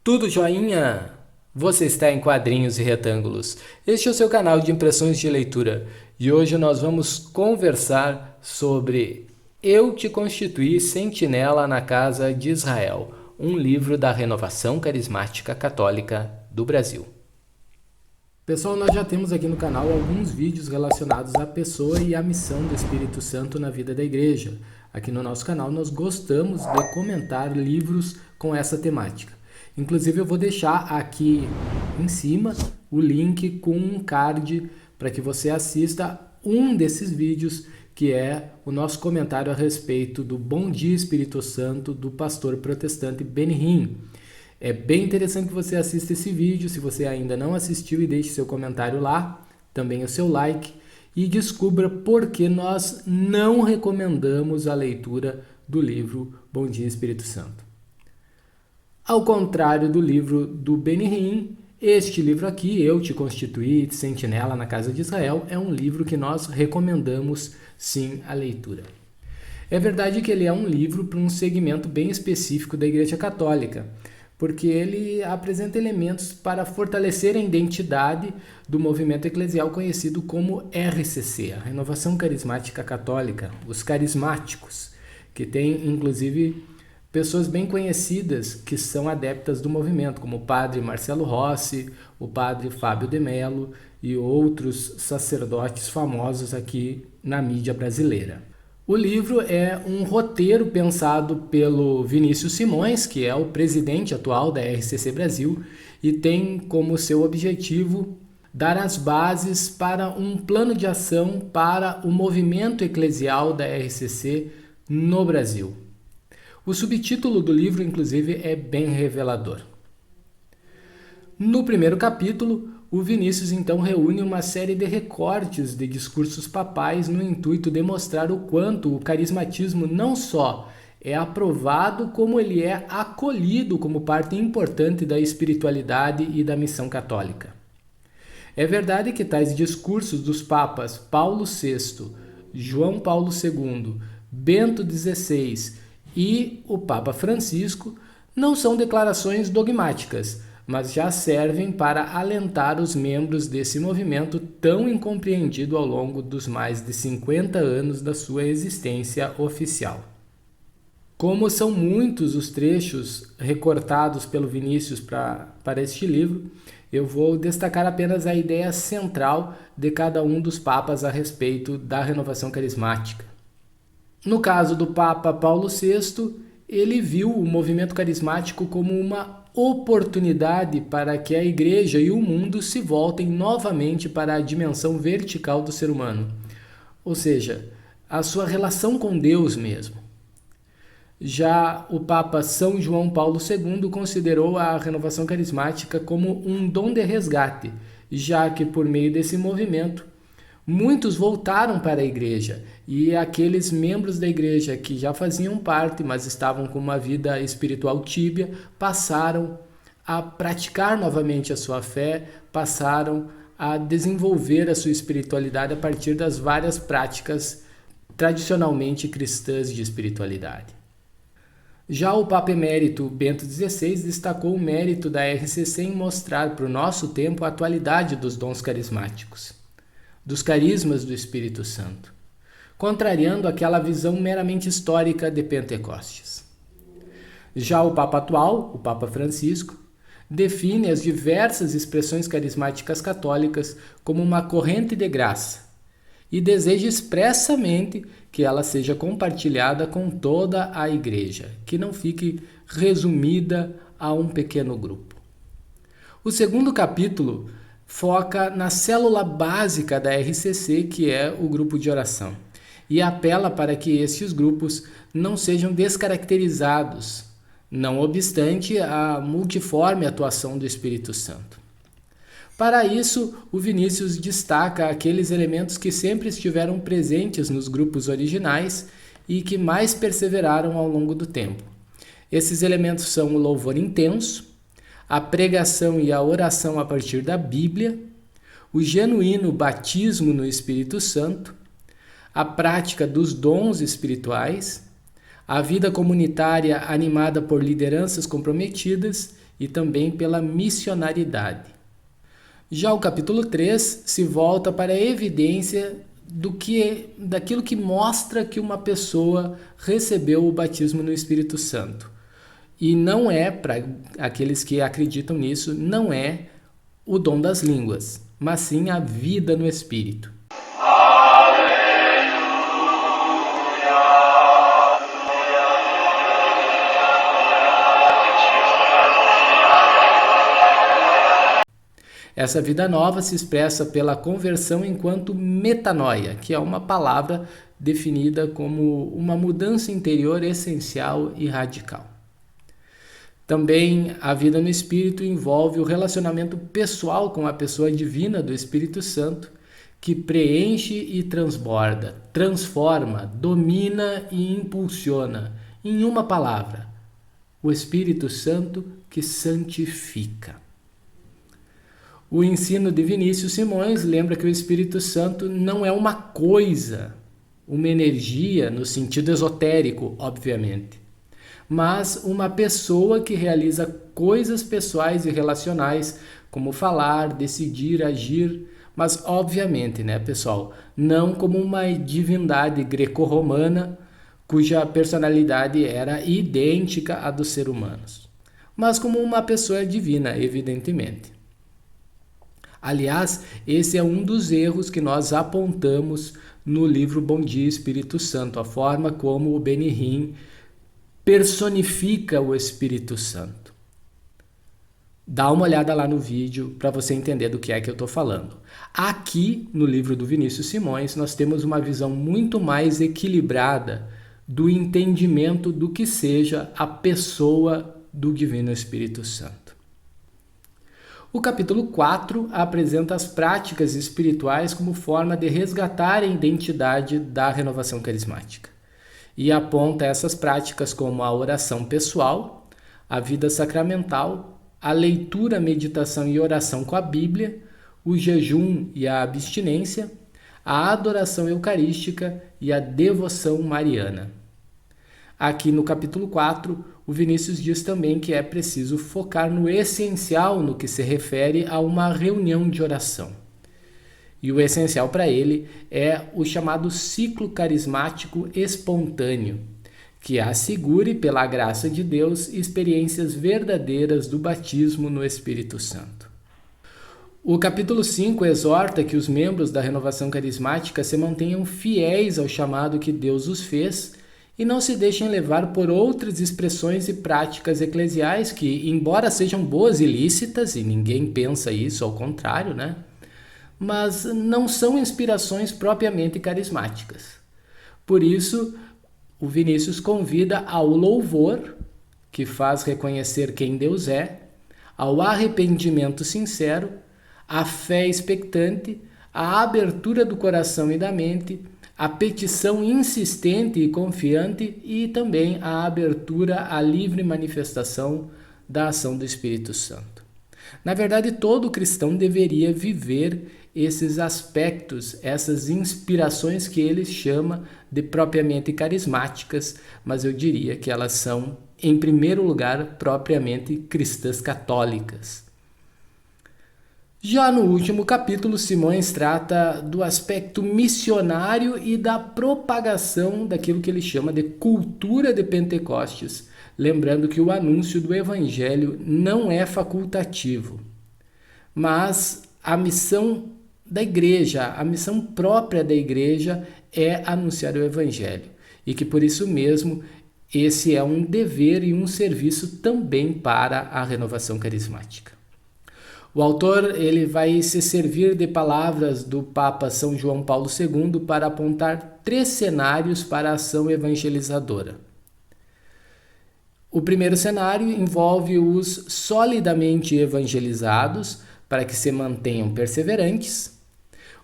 Tudo joinha? Você está em Quadrinhos e Retângulos. Este é o seu canal de impressões de leitura e hoje nós vamos conversar sobre Eu Te Constituí Sentinela na Casa de Israel, um livro da Renovação Carismática Católica do Brasil. Pessoal, nós já temos aqui no canal alguns vídeos relacionados à pessoa e à missão do Espírito Santo na vida da igreja. Aqui no nosso canal nós gostamos de comentar livros com essa temática. Inclusive eu vou deixar aqui em cima o link com um card para que você assista um desses vídeos, que é o nosso comentário a respeito do Bom Dia Espírito Santo do pastor protestante Benny Hinn. É bem interessante que você assista esse vídeo, se você ainda não assistiu, e deixe seu comentário lá, também o seu like, e descubra por que nós não recomendamos a leitura do livro Bom Dia Espírito Santo. Ao contrário do livro do Benny Hinn, este livro aqui, Eu Te Constituí Sentinela na Casa de Israel, é um livro que nós recomendamos sim a leitura. É verdade que ele é um livro para um segmento bem específico da Igreja Católica, porque ele apresenta elementos para fortalecer a identidade do movimento eclesial conhecido como RCC, a Renovação Carismática Católica, os carismáticos, que tem inclusive pessoas bem conhecidas que são adeptas do movimento, como o padre Marcelo Rossi, o padre Fábio de Mello e outros sacerdotes famosos aqui na mídia brasileira. O livro é um roteiro pensado pelo Vinícius Simões, que é o presidente atual da RCC Brasil, e tem como seu objetivo dar as bases para um plano de ação para o movimento eclesial da RCC no Brasil. O subtítulo do livro, inclusive, é bem revelador. No primeiro capítulo, o Vinícius então reúne uma série de recortes de discursos papais no intuito de mostrar o quanto o carismatismo não só é aprovado, como ele é acolhido como parte importante da espiritualidade e da missão católica. É verdade que tais discursos dos papas Paulo VI, João Paulo II, Bento XVI e o Papa Francisco não são declarações dogmáticas, mas já servem para alentar os membros desse movimento tão incompreendido ao longo dos mais de 50 anos da sua existência oficial. Como são muitos os trechos recortados pelo Vinícius para este livro, eu vou destacar apenas a ideia central de cada um dos papas a respeito da renovação carismática. No caso do Papa Paulo VI, ele viu o movimento carismático como uma oportunidade para que a Igreja e o mundo se voltem novamente para a dimensão vertical do ser humano, ou seja, a sua relação com Deus mesmo. Já o Papa São João Paulo II considerou a renovação carismática como um dom de resgate, já que por meio desse movimento muitos voltaram para a igreja e aqueles membros da igreja que já faziam parte, mas estavam com uma vida espiritual tíbia, passaram a praticar novamente a sua fé, passaram a desenvolver a sua espiritualidade a partir das várias práticas tradicionalmente cristãs de espiritualidade. Já o Papa Emérito Bento XVI destacou o mérito da RCC em mostrar para o nosso tempo a atualidade dos dons carismáticos, dos carismas do Espírito Santo, contrariando aquela visão meramente histórica de Pentecostes. Já o Papa atual, o Papa Francisco, define as diversas expressões carismáticas católicas como uma corrente de graça e deseja expressamente que ela seja compartilhada com toda a Igreja, que não fique resumida a um pequeno grupo. O segundo capítulo foca na célula básica da RCC, que é o grupo de oração, e apela para que estes grupos não sejam descaracterizados, não obstante a multiforme atuação do Espírito Santo. Para isso, o Vinícius destaca aqueles elementos que sempre estiveram presentes nos grupos originais e que mais perseveraram ao longo do tempo. Esses elementos são o louvor intenso, a pregação e a oração a partir da Bíblia, o genuíno batismo no Espírito Santo, a prática dos dons espirituais, a vida comunitária animada por lideranças comprometidas e também pela missionariedade. Já o capítulo 3 se volta para a evidência daquilo que mostra que uma pessoa recebeu o batismo no Espírito Santo. E não é, para aqueles que acreditam nisso, não é o dom das línguas, mas sim a vida no Espírito. Essa vida nova se expressa pela conversão enquanto metanoia, que é uma palavra definida como uma mudança interior essencial e radical. Também a vida no Espírito envolve o relacionamento pessoal com a pessoa divina do Espírito Santo, que preenche e transborda, transforma, domina e impulsiona. Em uma palavra, o Espírito Santo que santifica. O ensino de Vinícius Simões lembra que o Espírito Santo não é uma coisa, uma energia no sentido esotérico, obviamente, mas uma pessoa que realiza coisas pessoais e relacionais, como falar, decidir, agir, mas obviamente, né, pessoal, não como uma divindade greco-romana cuja personalidade era idêntica à dos seres humanos, mas como uma pessoa divina, evidentemente. Aliás, esse é um dos erros que nós apontamos no livro Bom Dia Espírito Santo, a forma como o Benihim personifica o Espírito Santo. Dá uma olhada lá no vídeo para você entender do que é que eu estou falando. Aqui, no livro do Vinícius Simões, nós temos uma visão muito mais equilibrada do entendimento do que seja a pessoa do Divino Espírito Santo. O capítulo 4 apresenta as práticas espirituais como forma de resgatar a identidade da renovação carismática e aponta essas práticas como a oração pessoal, a vida sacramental, a leitura, meditação e oração com a Bíblia, o jejum e a abstinência, a adoração eucarística e a devoção mariana. Aqui no capítulo 4, o Vinícius diz também que é preciso focar no essencial no que se refere a uma reunião de oração. E o essencial para ele é o chamado ciclo carismático espontâneo, que assegure, pela graça de Deus, experiências verdadeiras do batismo no Espírito Santo. O capítulo 5 exorta que os membros da renovação carismática se mantenham fiéis ao chamado que Deus os fez e não se deixem levar por outras expressões e práticas eclesiais que, embora sejam boas e lícitas, e ninguém pensa isso, ao contrário, né? Mas não são inspirações propriamente carismáticas. Por isso, o Vinícius convida ao louvor, que faz reconhecer quem Deus é, ao arrependimento sincero, à fé expectante, à abertura do coração e da mente, a petição insistente e confiante e também a abertura à livre manifestação da ação do Espírito Santo. Na verdade, todo cristão deveria viver esses aspectos, essas inspirações que ele chama de propriamente carismáticas, mas eu diria que elas são, em primeiro lugar, propriamente cristãs católicas. Já no último capítulo, Simões trata do aspecto missionário e da propagação daquilo que ele chama de cultura de Pentecostes, lembrando que o anúncio do Evangelho não é facultativo, mas a missão da igreja, a missão própria da igreja é anunciar o Evangelho, e que por isso mesmo esse é um dever e um serviço também para a renovação carismática. O autor ele vai se servir de palavras do Papa São João Paulo II para apontar 3 cenários para a ação evangelizadora. O primeiro cenário envolve os solidamente evangelizados para que se mantenham perseverantes.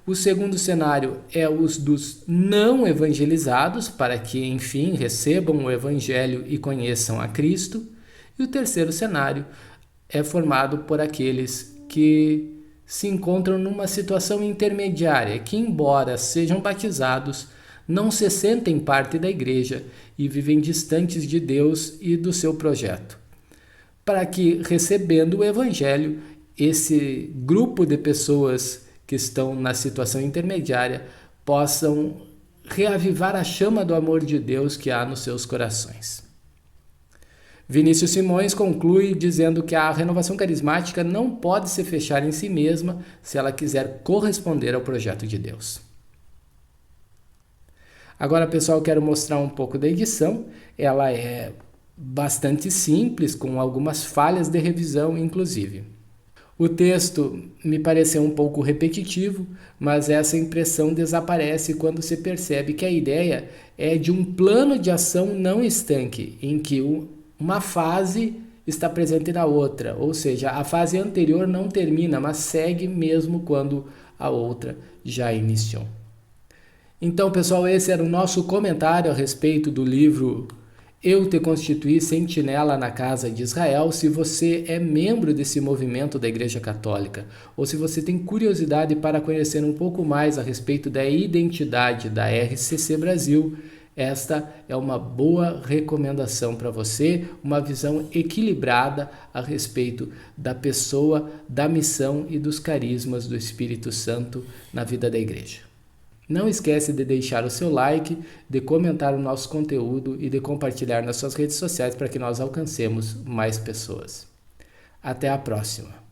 O segundo cenário é os dos não evangelizados para que, enfim, recebam o Evangelho e conheçam a Cristo. E o terceiro cenário é formado por aqueles que se encontram numa situação intermediária, que embora sejam batizados, não se sentem parte da igreja e vivem distantes de Deus e do seu projeto. para que, recebendo o Evangelho, esse grupo de pessoas que estão na situação intermediária possam reavivar a chama do amor de Deus que há nos seus corações. Vinícius Simões conclui dizendo que a renovação carismática não pode se fechar em si mesma se ela quiser corresponder ao projeto de Deus. Agora, pessoal, quero mostrar um pouco da edição. Ela é bastante simples, com algumas falhas de revisão, inclusive. O texto me pareceu um pouco repetitivo, mas essa impressão desaparece quando se percebe que a ideia é de um plano de ação não estanque, em que uma fase está presente na outra, ou seja, a fase anterior não termina, mas segue mesmo quando a outra já iniciou. Então, pessoal, esse era o nosso comentário a respeito do livro Eu Te Constituí Sentinela na Casa de Israel. Se você é membro desse movimento da Igreja Católica, ou se você tem curiosidade para conhecer um pouco mais a respeito da identidade da RCC Brasil, esta é uma boa recomendação para você, uma visão equilibrada a respeito da pessoa, da missão e dos carismas do Espírito Santo na vida da Igreja. Não esquece de deixar o seu like, de comentar o nosso conteúdo e de compartilhar nas suas redes sociais para que nós alcancemos mais pessoas. Até a próxima!